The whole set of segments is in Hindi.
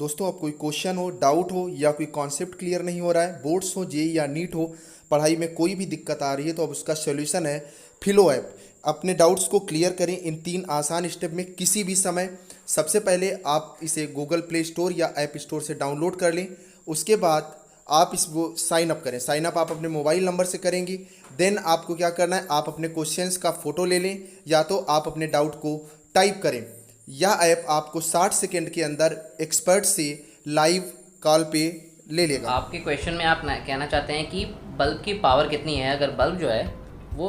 दोस्तों, अब कोई क्वेश्चन हो, डाउट हो या कोई कॉन्सेप्ट क्लियर नहीं हो रहा है, बोर्ड्स हो, जेई या नीट हो, पढ़ाई में कोई भी दिक्कत आ रही है, तो अब उसका सोल्यूशन है फिलो ऐप। अपने डाउट्स को क्लियर करें इन 3 आसान स्टेप में किसी भी समय। सबसे पहले आप इसे गूगल प्ले स्टोर या ऐप स्टोर से डाउनलोड कर लें। उसके बाद आप इसको साइन अप करें। साइन अप आप अपने मोबाइल नंबर से करेंगे। देन आपको क्या करना है, आप अपने क्वेश्चंस का फ़ोटो ले लें या तो आप अपने डाउट को टाइप करें। यह ऐप आपको 60 सेकेंड के अंदर एक्सपर्ट से लाइव कॉल पे ले लेगा। आपके क्वेश्चन में आप कहना चाहते हैं कि बल्ब की पावर कितनी है। अगर बल्ब जो है वो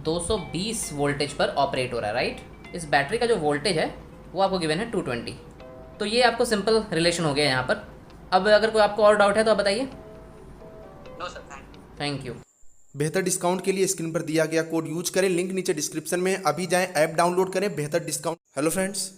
220 वोल्टेज पर ऑपरेट हो रहा है, राइट। इस बैटरी का जो वोल्टेज है वो आपको गिवन है 220। तो ये आपको सिंपल रिलेशन हो गया यहाँ पर। अब अगर कोई आपको और डाउट है तो आप बताइए। No sir, thank you. बेहतर डिस्काउंट के लिए स्क्रीन पर दिया गया कोड यूज करें, लिंक नीचे डिस्क्रिप्शन में है। अभी जाएं, ऐप डाउनलोड करें, बेहतर डिस्काउंट। हेलो फ्रेंड्स,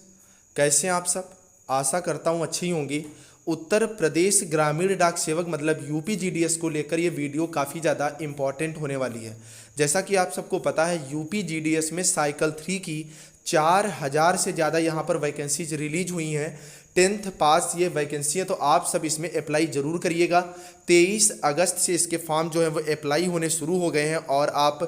कैसे हैं आप सब? आशा करता हूं अच्छी होंगी। उत्तर प्रदेश ग्रामीण डाक सेवक मतलब यूपी जीडीएस को लेकर ये वीडियो काफ़ी ज़्यादा इंपॉर्टेंट होने वाली है। जैसा कि आप सबको पता है, यूपी जीडीएस में साइकिल 3 की 4000 से ज़्यादा यहाँ पर वैकेंसीज रिलीज हुई हैं। 10th पास ये वैकेंसी है, तो आप सब इसमें अप्लाई ज़रूर करिएगा। 23 अगस्त से इसके फॉर्म जो है वो अप्लाई होने शुरू हो गए हैं और आप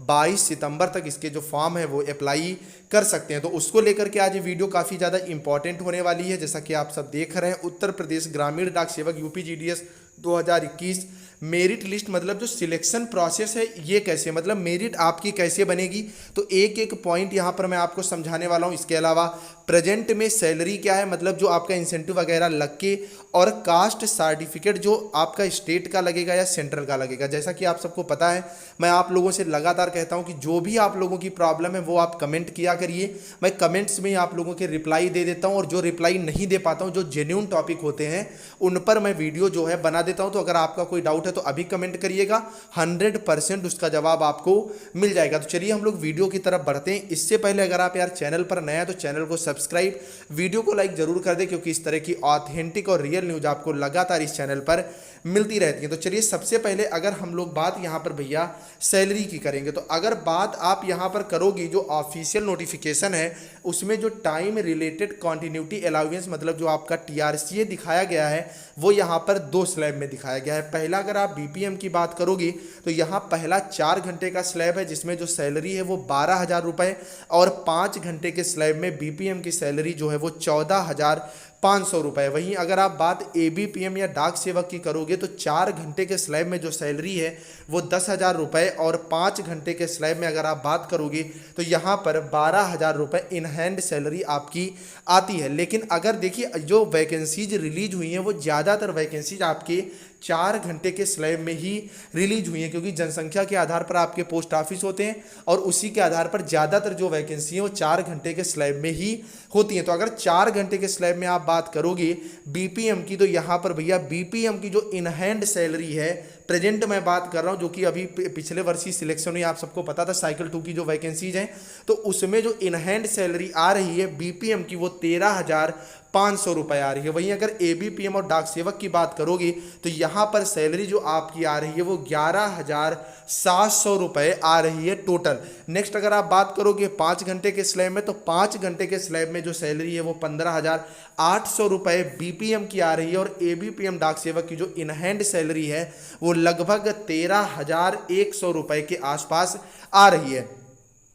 22 सितंबर तक इसके जो फॉर्म है वो अप्लाई कर सकते हैं। तो उसको लेकर के आज ये वीडियो काफ़ी ज़्यादा इंपॉर्टेंट होने वाली है। जैसा कि आप सब देख रहे हैं, उत्तर प्रदेश ग्रामीण डाक सेवक यूपी जीडीएस 2021 मेरिट लिस्ट मतलब जो सिलेक्शन प्रोसेस है ये कैसे, मतलब मेरिट आपकी कैसे बनेगी, तो एक एक पॉइंट यहाँ पर मैं आपको समझाने वाला हूँ। इसके अलावा प्रेजेंट में सैलरी क्या है, मतलब जो आपका इंसेंटिव वगैरह लग के, और कास्ट सर्टिफिकेट जो आपका स्टेट का लगेगा या सेंट्रल का लगेगा। जैसा कि आप सबको पता है, मैं आप लोगों से लगातार कहता हूं कि जो भी आप लोगों की प्रॉब्लम है वो आप कमेंट किया करिए। मैं कमेंट्स में आप लोगों के रिप्लाई दे देता हूं, और जो रिप्लाई नहीं दे पाता हूं, जो जेन्युइन टॉपिक होते हैं उन पर मैं वीडियो जो है बना देता हूं। तो अगर आपका कोई डाउट है तो अभी कमेंट करिएगा, 100% उसका जवाब आपको मिल जाएगा। तो चलिए हम लोग वीडियो की तरफ बढ़ते हैं। इससे पहले अगर आप यार चैनल पर नया है तो चैनल को सब्सक्राइब, वीडियो को लाइक जरूर कर दें, क्योंकि इस तरह की ऑथेंटिक और रियल न्यूज आपको लगातार इस चैनल पर मिलती रहती है। तो चलिए सबसे पहले अगर हम लोग बात यहाँ पर भैया सैलरी की करेंगे, तो अगर बात आप यहाँ पर करोगे, जो ऑफिशियल नोटिफिकेशन है उसमें जो टाइम रिलेटेड कॉन्टिन्यूटी अलाउंस मतलब जो आपका टीआरसीए दिखाया गया है वो यहाँ पर 2 स्लैब में दिखाया गया है। पहला अगर आप बीपीएम की बात करोगे तो यहाँ पहला 4 घंटे का स्लैब है जिसमें जो सैलरी है वो 12,000 रुपये, और 5 घंटे के स्लैब में बीपीएम की सैलरी जो है वो 14,500 रुपये। वहीं अगर आप बात एबीपीएम या डाक सेवक की करोगे तो 4 घंटे के स्लैब में जो सैलरी है वो 10,000 रुपये, और 5 घंटे के स्लैब में अगर आप बात करोगे तो यहाँ पर 12,000 रुपये इन हैंड सैलरी आपकी आती है। लेकिन अगर देखिए जो वैकेंसीज रिलीज हुई हैं वो ज़्यादातर वैकेंसीज आपके 4 घंटे के स्लैब में ही रिलीज हुई है, क्योंकि जनसंख्या के आधार पर आपके पोस्ट ऑफिस होते हैं और उसी के आधार पर ज़्यादातर जो वैकेंसी है वो 4 घंटे के स्लैब में ही होती हैं। तो अगर 4 घंटे के स्लैब में आप बात करोगे बीपीएम की, तो यहाँ पर भैया बीपीएम की जो इन हैंड सैलरी है, प्रेजेंट मैं बात कर रहा हूँ, जो कि अभी पिछले वर्ष ही सिलेक्शन हुई, आप सबको पता था साइकिल 2 की जो वैकेंसीज हैं, तो उसमें जो इन हैंड सैलरी आ रही है बीपीएम की वो 13,500 रुपये आ रही है। वहीं अगर एबीपीएम और डाक सेवक की बात करोगे तो यहाँ पर सैलरी जो आपकी आ रही है वो 11,700 रुपये आ रही है टोटल। नेक्स्ट अगर आप बात करोगे 5 घंटे के स्लैब में, तो 5 घंटे के स्लैब में जो सैलरी है वो 15,800 रुपये बीपीएम की आ रही है, और एबीपीएम डाक सेवक की जो इन हैंड सैलरी है वो लगभग 13,100 रुपये के आसपास आ रही है।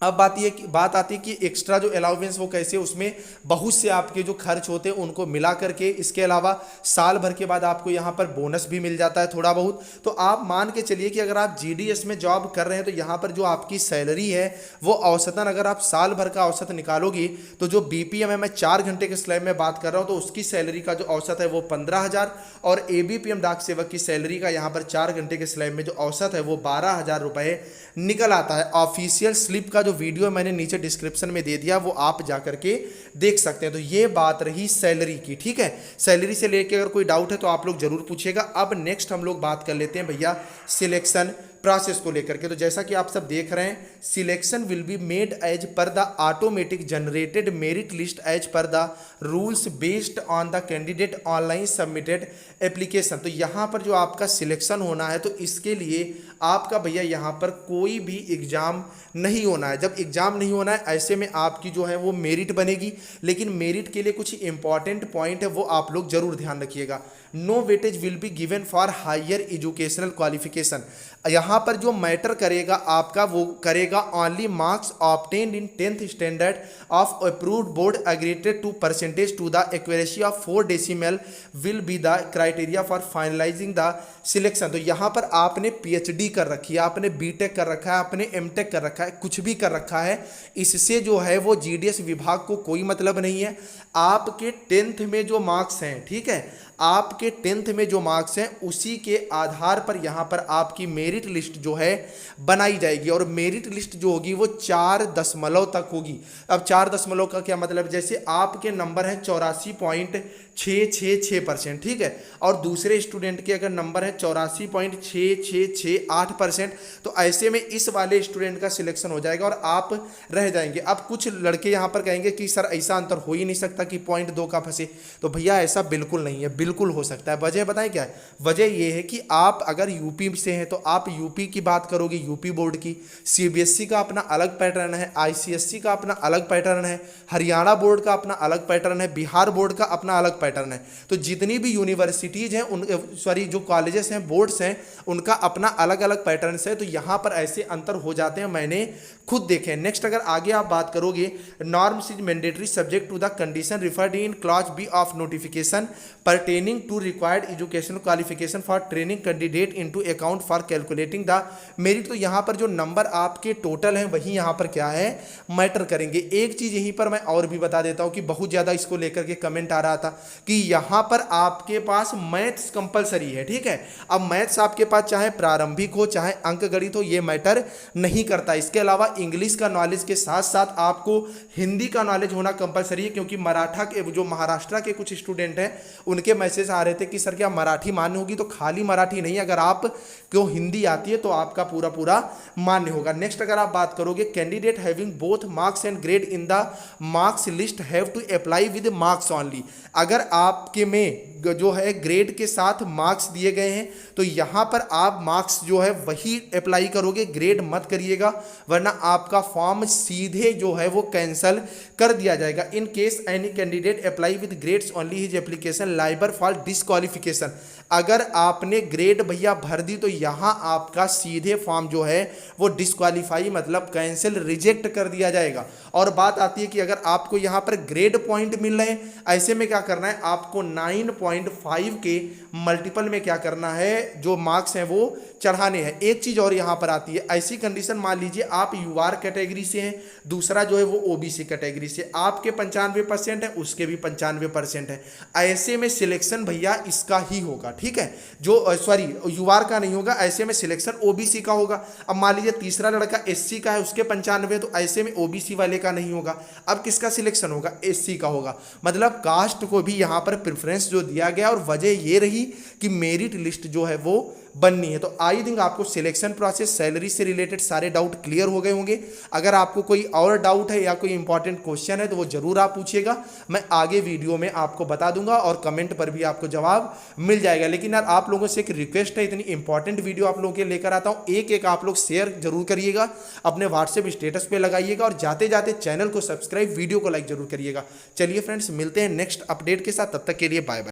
अब बात आती है कि एक्स्ट्रा जो अलाउंस वो कैसे, उसमें बहुत से आपके जो खर्च होते हैं उनको मिला करके, इसके अलावा साल भर के बाद आपको यहाँ पर बोनस भी मिल जाता है थोड़ा बहुत। तो आप मान के चलिए कि अगर आप जीडीएस में जॉब कर रहे हैं तो यहाँ पर जो आपकी सैलरी है वो औसतन अगर आप साल भर का औसत निकालोगे तो जो बीपीएम है, मैं 4 घंटे के स्लैब में बात कर रहा हूँ, तो उसकी सैलरी का जो औसत है वो 15,000, और एबीपीएम डाक सेवक की सैलरी का यहाँ पर 4 घंटे के स्लैब में जो औसत है वो 12,000 रुपये निकल आता है। ऑफिशियल स्लिप का जो वीडियो मैंने नीचे डिस्क्रिप्शन में दे दिया, वो आप जा करके देख सकते हैं। तो ये बात रही सैलरी की, ठीक है। सैलरी से लेके अगर कोई डाउट है तो आप लोग जरूर पूछिएगा। अब नेक्स्ट हम लोग बात कर लेते हैं भैया सिलेक्शन प्रोसेस को लेकर के। तो जैसा कि आप सब देख रहे हैं, selection will be made as per the automatic generated merit list as per the rules based on the candidate online submitted application. तो यहाँ पर जो आपका सिलेक्शन होना है तो इसके लिए आपका भैया यहाँ पर कोई भी एग्ज़ाम नहीं होना है। जब एग्ज़ाम नहीं होना है ऐसे में आपकी जो है वो मेरिट बनेगी, लेकिन मेरिट के लिए कुछ इंपॉर्टेंट पॉइंट है वो आप लोग जरूर ध्यान रखिएगा। No weightage will be given for higher educational qualification. यहाँ पर जो मैटर करेगा आपका वो करेगा only marks obtained in 10th standard of approved board aggregated to percentage to the accuracy of 4 decimal will be the criteria for finalising the selection. तो यहाँ पर आपने पीएचडी कर रखी है, आपने बीटेक कर रखा है, आपने एमटेक कर रखा है, कुछ भी कर रखा है, इससे जो है वो जीडीएस विभाग को कोई मतलब नहीं है। आपके 10th में जो मार्क्स हैं, ठीक है, आपके 10th में जो मार्क्स हैं उसी के आधार पर यहाँ पर आपकी मेरिट लिस्ट जो है बनाई जाएगी, और मेरिट लिस्ट जो होगी वो 4 दशमलव तक होगी। अब 4 दशमलव का क्या मतलब, जैसे आपके नंबर है 84.666%, ठीक है, और दूसरे स्टूडेंट के अगर नंबर है 84.6668%, तो ऐसे में इस वाले स्टूडेंट का सिलेक्शन हो जाएगा और आप रह जाएंगे। अब कुछ लड़के यहाँ पर कहेंगे कि सर ऐसा अंतर हो ही नहीं सकता कि 0.2 का फंसे, तो भैया ऐसा बिल्कुल नहीं है, बिल्कुल हो सकता है। वजह बताएं क्या है, वजह ये है कि आप अगर यूपी से हैं तो आप यूपी की बात करोगे, यूपी बोर्ड की, सीबीएसई का अपना अलग पैटर्न है, आईसीएसई का अपना अलग पैटर्न है, हरियाणा बोर्ड का अपना अलग पैटर्न है, बिहार बोर्ड का अपना अलग पैटर्न है। तो जितनी भी यूनिवर्सिटीज़ हैं जो कॉलेजेस हैं, बोर्ड्स हैं, उनका अपना अलग अलग पैटर्न है, तो यहाँ पर ऐसे अंतर हो जाते हैं, मैंने खुद देखे। नेक्स्ट अगर आगे आप बात करोगे, norms is mandatory subject to the condition referred in clause B of notification pertaining to required educational qualification for training candidate into account for calculating the merit। तो यहाँ पर जो नंबर आपके टोटल हैं वही यहाँ पर क्या है, मैटर करेंगे। एक चीज़ यहीं पर मैं और भी बता देता हूँ कि बहुत ज़्यादा इसको लेकर के कमेंट आ रहा था कि यहाँ पर आपके पास मैथ्स कंपलसरी है, ठीक है। अब मैथ्स आपके पास चाहे प्रारंभिक हो चाहे अंकगणित हो, ये मैटर नहीं करता। इसके अलावा इंग्लिश का नॉलेज के साथ साथ आपको हिंदी का नॉलेज होना कंपलसरी है, क्योंकि मराठा के जो महाराष्ट्र के कुछ स्टूडेंट हैं उनके मैसेज आ रहे थे कि सर क्या मराठी मान्य होगी, तो खाली मराठी नहीं, अगर आप क्यों हिंदी आती है तो आपका पूरा पूरा मान्य होगा। नेक्स्ट अगर आप बात करोगे, candidate having both marks and grade in the marks list have to apply with marks only. अगर आपके में जो है ग्रेड के साथ मार्क्स दिए गए हैं तो यहाँ पर आप मार्क्स जो है वही अप्लाई करोगे, ग्रेड मत करिएगा, वरना आपका फॉर्म सीधे जो है वो कैंसिल कर दिया जाएगा। In case any candidate apply with grades only his application Liber for disqualification. अगर आपने ग्रेड भैया भर दी तो यहाँ आपका सीधे फॉर्म जो है वो डिस्क्वालीफाई मतलब कैंसिल, रिजेक्ट कर दिया जाएगा। और बात आती है कि अगर आपको यहाँ पर ग्रेड पॉइंट मिल रहे हैं, ऐसे में क्या करना है, आपको 9.5 के मल्टीपल में क्या करना है, जो मार्क्स हैं वो चढ़ाने हैं। एक चीज़ और यहाँ पर आती है, ऐसी कंडीशन मान लीजिए आप यूआर कैटेगरी से हैं, दूसरा जो है वो ओबीसी कैटेगरी से, आपके 95% है, उसके भी 95% है, ऐसे में सिलेक्शन भैया इसका ही होगा, ठीक है, जो सॉरी यूआर का नहीं होगा, ऐसे में सिलेक्शन ओबीसी का होगा। अब मान लीजिए तीसरा लड़का एससी का है, उसके 95, तो ऐसे में ओबीसी वाले का नहीं होगा, अब किसका सिलेक्शन होगा, एससी का होगा। मतलब कास्ट को भी यहाँ पर प्रेफरेंस जो दिया गया, और वजह ये रही कि मेरिट लिस्ट जो है वो बननी है। तो आई थिंक आपको सिलेक्शन प्रोसेस, सैलरी से रिलेटेड सारे डाउट क्लियर हो गए होंगे। अगर आपको कोई और डाउट है या कोई इंपॉर्टेंट क्वेश्चन है तो वो जरूर आप पूछिएगा, मैं आगे वीडियो में आपको बता दूंगा और कमेंट पर भी आपको जवाब मिल जाएगा। लेकिन यार आप लोगों से एक रिक्वेस्ट है, इतनी इंपॉर्टेंट वीडियो आप लोगों के लेकर आता हूँ, एक एक आप लोग शेयर जरूर करिएगा, अपने व्हाट्सएप स्टेटस पे लगाइएगा, और जाते जाते चैनल को सब्सक्राइब, वीडियो को लाइक जरूर करिएगा। चलिए फ्रेंड्स, मिलते हैं नेक्स्ट अपडेट के साथ, तब तक के लिए बाय बाय।